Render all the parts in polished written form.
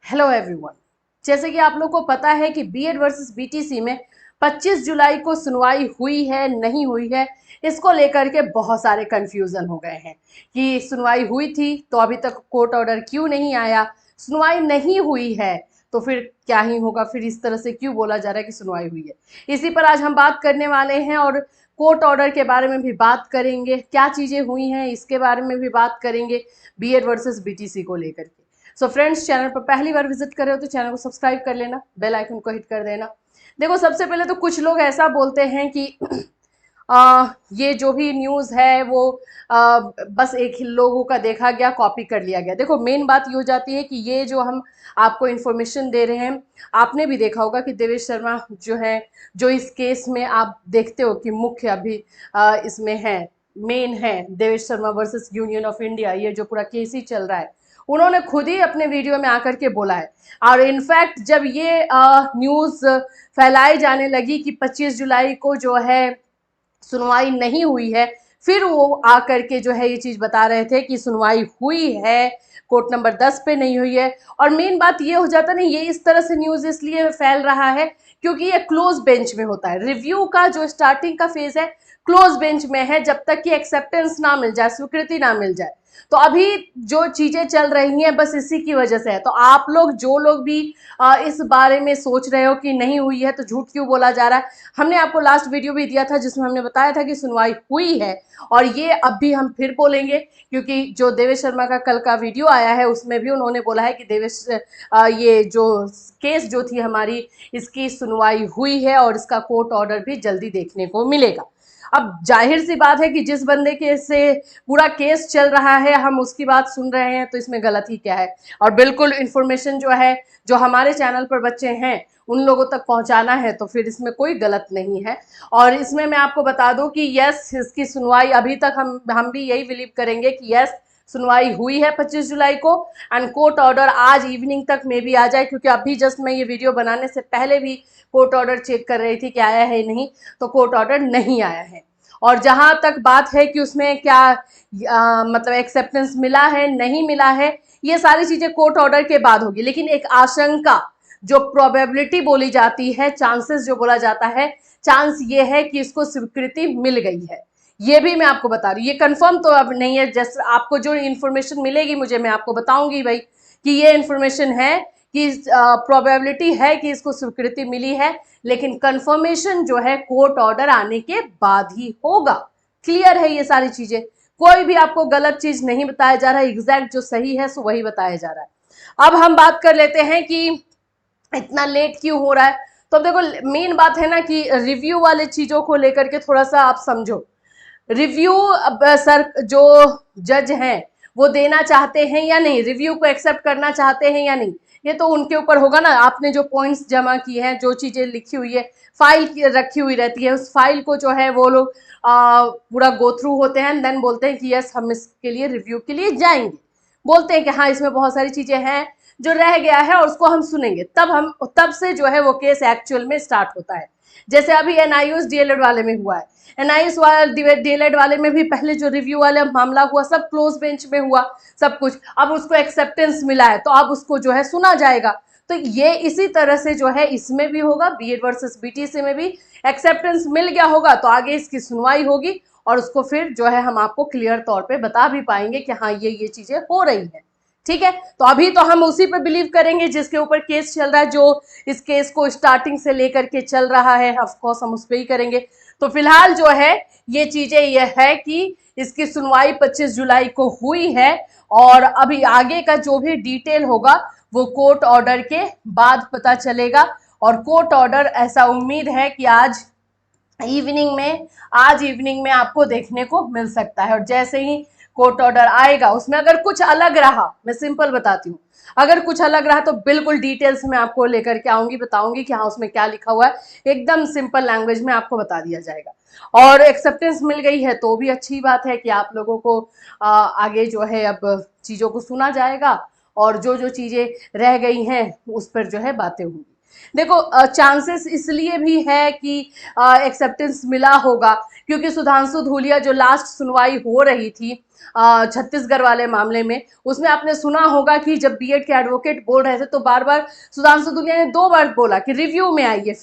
Hello everyone. जैसे कि आप लोग को पता है कि बीएड वर्सेस बीटीसी में 25 जुलाई को सुनवाई हुई है नहीं हुई है, इसको लेकर के बहुत सारे कंफ्यूजन हो गए हैं कि सुनवाई हुई थी तो अभी तक कोर्ट ऑर्डर क्यों नहीं आया, सुनवाई नहीं हुई है तो फिर क्या ही होगा, फिर इस तरह से क्यों बोला जा रहा है कि सुनवाई हुई है। इसी पर आज हम बात करने वाले हैं और कोर्ट ऑर्डर के बारे में भी बात करेंगे, क्या चीज़ें हुई हैं इसके बारे में भी बात करेंगे बीएड वर्सेस बीटीसी को लेकर के। सो फ्रेंड्स, चैनल पर पहली बार विजिट कर रहे हो तो चैनल को सब्सक्राइब कर लेना, बेल आइकन को हिट कर देना। देखो, सबसे पहले तो कुछ लोग ऐसा बोलते हैं कि ये जो भी न्यूज़ है वो बस एक ही लोगों का देखा गया, कॉपी कर लिया गया। देखो, मेन बात ये हो जाती है कि ये जो हम आपको इन्फॉर्मेशन दे रहे हैं, आपने भी देखा होगा कि देवेश शर्मा जो है, जो इस केस में आप देखते हो कि मुख्य अभी इसमें है, मेन है Devesh Sharma versus union of India, ये जो पूरा केस ही चल रहा है, उन्होंने खुद ही अपने वीडियो में आकर के बोला है। और इनफैक्ट जब ये न्यूज़ फैलाई जाने लगी कि 25 जुलाई को जो है सुनवाई नहीं हुई है, फिर वो आकर के जो है ये चीज़ बता रहे थे कि सुनवाई हुई है, कोर्ट नंबर 10 पे नहीं हुई है। और मेन बात ये हो जाता नहीं, ये इस तरह से न्यूज़ इसलिए फैल रहा है क्योंकि ये क्लोज बेंच में होता है। रिव्यू का जो स्टार्टिंग का फेज है क्लोज बेंच में है, जब तक कि एक्सेप्टेंस ना मिल जाए, स्वीकृति ना मिल जाए। तो अभी जो चीजें चल रही हैं बस इसी की वजह से है। तो आप लोग जो लोग भी इस बारे में सोच रहे हो कि नहीं हुई है तो झूठ क्यों बोला जा रहा है, हमने आपको लास्ट वीडियो भी दिया था जिसमें हमने बताया था कि सुनवाई हुई है। और ये अब भी हम फिर बोलेंगे क्योंकि जो देवेश शर्मा का कल का वीडियो आया है उसमें भी उन्होंने बोला है कि ये जो केस जो थी हमारी, इसकी सुनवाई हुई है और इसका कोर्ट ऑर्डर भी जल्दी देखने को मिलेगा। अब जाहिर सी बात है कि जिस बंदे के से पूरा केस चल रहा है हम उसकी बात सुन रहे हैं तो इसमें गलत ही क्या है। और बिल्कुल इन्फॉर्मेशन जो है, जो हमारे चैनल पर बच्चे हैं उन लोगों तक पहुंचाना है, तो फिर इसमें कोई गलत नहीं है। और इसमें मैं आपको बता दूं कि यस, इसकी सुनवाई अभी तक हम भी यही बिलीव करेंगे कि यस, सुनवाई हुई है 25 जुलाई को। एंड कोर्ट ऑर्डर आज इवनिंग तक में भी आ जाए, क्योंकि अभी जस्ट मैं ये वीडियो बनाने से पहले भी कोर्ट ऑर्डर चेक कर रही थी कि आया है नहीं, तो कोर्ट ऑर्डर नहीं आया है। और जहां तक बात है कि उसमें क्या मतलब एक्सेप्टेंस मिला है नहीं मिला है, ये सारी चीजें कोर्ट ऑर्डर के बाद होगी। लेकिन एक आशंका, जो प्रोबेबिलिटी बोली जाती है, चांसेस जो बोला जाता है, चांस ये है कि इसको स्वीकृति मिल गई है। ये भी मैं आपको बता रही हूँ, ये कंफर्म तो अब नहीं है, जैसे आपको जो इन्फॉर्मेशन मिलेगी मुझे, मैं आपको बताऊंगी भाई कि ये इन्फॉर्मेशन है कि प्रोबेबिलिटी है कि इसको स्वीकृति मिली है, लेकिन कंफर्मेशन जो है कोर्ट ऑर्डर आने के बाद ही होगा। क्लियर है ये सारी चीजें, कोई भी आपको गलत चीज नहीं बताया जा रहा है, एग्जैक्ट जो सही है सो वही बताया जा रहा है। अब हम बात कर लेते हैं कि इतना लेट क्यों हो रहा है। तो देखो, मेन बात है ना कि रिव्यू वाले चीजों को लेकर के थोड़ा सा आप समझो। रिव्यू अब सर जो जज हैं वो देना चाहते हैं या नहीं, रिव्यू को एक्सेप्ट करना चाहते हैं या नहीं, ये तो उनके ऊपर होगा ना। आपने जो पॉइंट्स जमा किए हैं, जो चीजें लिखी हुई है, फाइल रखी हुई रहती है, उस फाइल को जो है वो लोग पूरा गो थ्रू होते हैं, देन बोलते हैं कि यस, हम इसके लिए रिव्यू के लिए जाएंगे। बोलते हैं कि हाँ, इसमें बहुत सारी चीजें हैं जो रह गया है और उसको हम सुनेंगे, तब से जो है वो केस एक्चुअल में स्टार्ट होता है। जैसे अभी एनआईयूएस डीएलएड वाले में हुआ है, एनआईएस वाले डीएलएड वाले में भी पहले जो रिव्यू वाला मामला हुआ सब क्लोज बेंच में हुआ सब कुछ। अब उसको एक्सेप्टेंस मिला है तो अब उसको जो है सुना जाएगा। तो ये इसी तरह से जो है इसमें भी होगा, बीएड वर्सेस बीटीसी में भी एक्सेप्टेंस मिल गया होगा तो आगे इसकी सुनवाई होगी और उसको फिर जो है हम आपको क्लियर तौर पे बता भी पाएंगे कि हाँ, ये चीजें हो रही हैं। ठीक है, तो अभी तो हम उसी पे बिलीव करेंगे जिसके ऊपर केस चल रहा है, जो इस केस को स्टार्टिंग से लेकर के चल रहा है, ऑफ कोर्स हम उस पर ही करेंगे। तो फिलहाल जो है ये चीजें यह है कि इसकी सुनवाई 25 जुलाई को हुई है और अभी आगे का जो भी डिटेल होगा वो कोर्ट ऑर्डर के बाद पता चलेगा। और कोर्ट ऑर्डर ऐसा उम्मीद है कि आज इवनिंग में आपको देखने को मिल सकता है। और जैसे ही कोर्ट ऑर्डर आएगा उसमें अगर कुछ अलग रहा, मैं सिंपल बताती हूँ, अगर कुछ अलग रहा तो बिल्कुल डिटेल्स में आपको लेकर के आऊंगी, बताऊंगी कि हाँ उसमें क्या लिखा हुआ है, एकदम सिंपल लैंग्वेज में आपको बता दिया जाएगा। और एक्सेप्टेंस मिल गई है तो भी अच्छी बात है कि आप लोगों को आगे जो है अब चीज़ों को सुना जाएगा और जो जो चीज़ें रह गई हैं उस पर जो है बातें होंगी। देखो, चांसेस इसलिए भी है कि एक्सेप्टेंस मिला होगा क्योंकि सुधांशु धूलिया जो लास्ट सुनवाई हो रही थी छत्तीसगढ़ वाले मामले में, उसमें आपने सुना होगा कि जब बीएड के एडवोकेट बोल रहे थे तो बार बार सुधांशु धूलिया ने 2 बार बोला कि रिव्यू में आइए।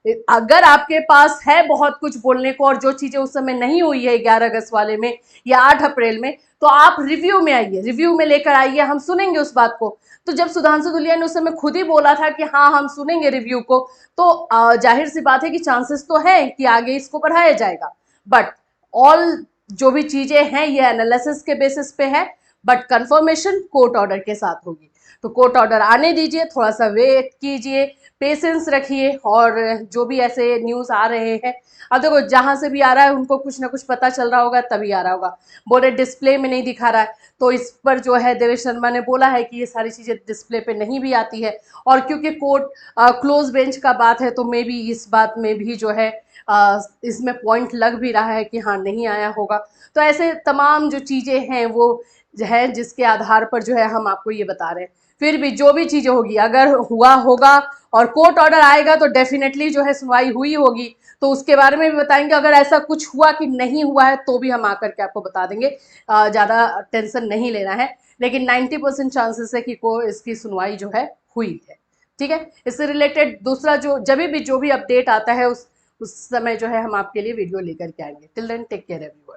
फिर अगर आपके पास है बहुत कुछ बोलने को और जो चीजें उस समय नहीं हुई है 11 अगस्त वाले में या 8 अप्रैल में, तो आप रिव्यू में आइए, रिव्यू में लेकर आइए, हम सुनेंगे उस बात को। तो जब सुधांशु धूलिया ने उस समय खुद ही बोला था कि हाँ हम सुनेंगे रिव्यू को, तो जाहिर सी बात है कि चांसेस तो है कि आगे इसको बढ़ाया जाएगा। बट ऑल जो भी चीजें हैं ये एनालिसिस के बेसिस पे है, बट कंफर्मेशन कोर्ट ऑर्डर के साथ होगी। तो कोर्ट ऑर्डर आने दीजिए, थोड़ा सा वेट कीजिए, पेशेंस रखिए, और जो भी ऐसे न्यूज आ रहे हैं, अब देखो जहां से भी आ रहा है उनको कुछ ना कुछ पता चल रहा होगा तभी आ रहा होगा। बोले डिस्प्ले में नहीं दिखा रहा है, तो इस पर जो है देवेश शर्मा ने बोला है कि ये सारी चीजें डिस्प्ले पे नहीं भी आती है, और क्योंकि कोर्ट क्लोज बेंच का बात है तो मे बी इस बात में भी जो है इसमें पॉइंट लग भी रहा है कि हाँ नहीं आया होगा। तो ऐसे तमाम जो चीजें हैं वो है जिसके आधार पर जो है हम आपको ये बता रहे हैं। फिर भी जो भी चीजें होगी, अगर हुआ होगा और कोर्ट ऑर्डर आएगा तो डेफिनेटली जो है सुनवाई हुई होगी, तो उसके बारे में भी बताएंगे। अगर ऐसा कुछ हुआ कि नहीं हुआ है तो भी हम आकर के आपको बता देंगे, ज्यादा टेंशन नहीं लेना है। लेकिन 90% चांसेस है कि को इसकी सुनवाई जो है हुई है। ठीक है, इससे रिलेटेड दूसरा जो भी अपडेट आता है उस समय जो है हम आपके लिए वीडियो लेकर के आएंगे। Till then take care everyone.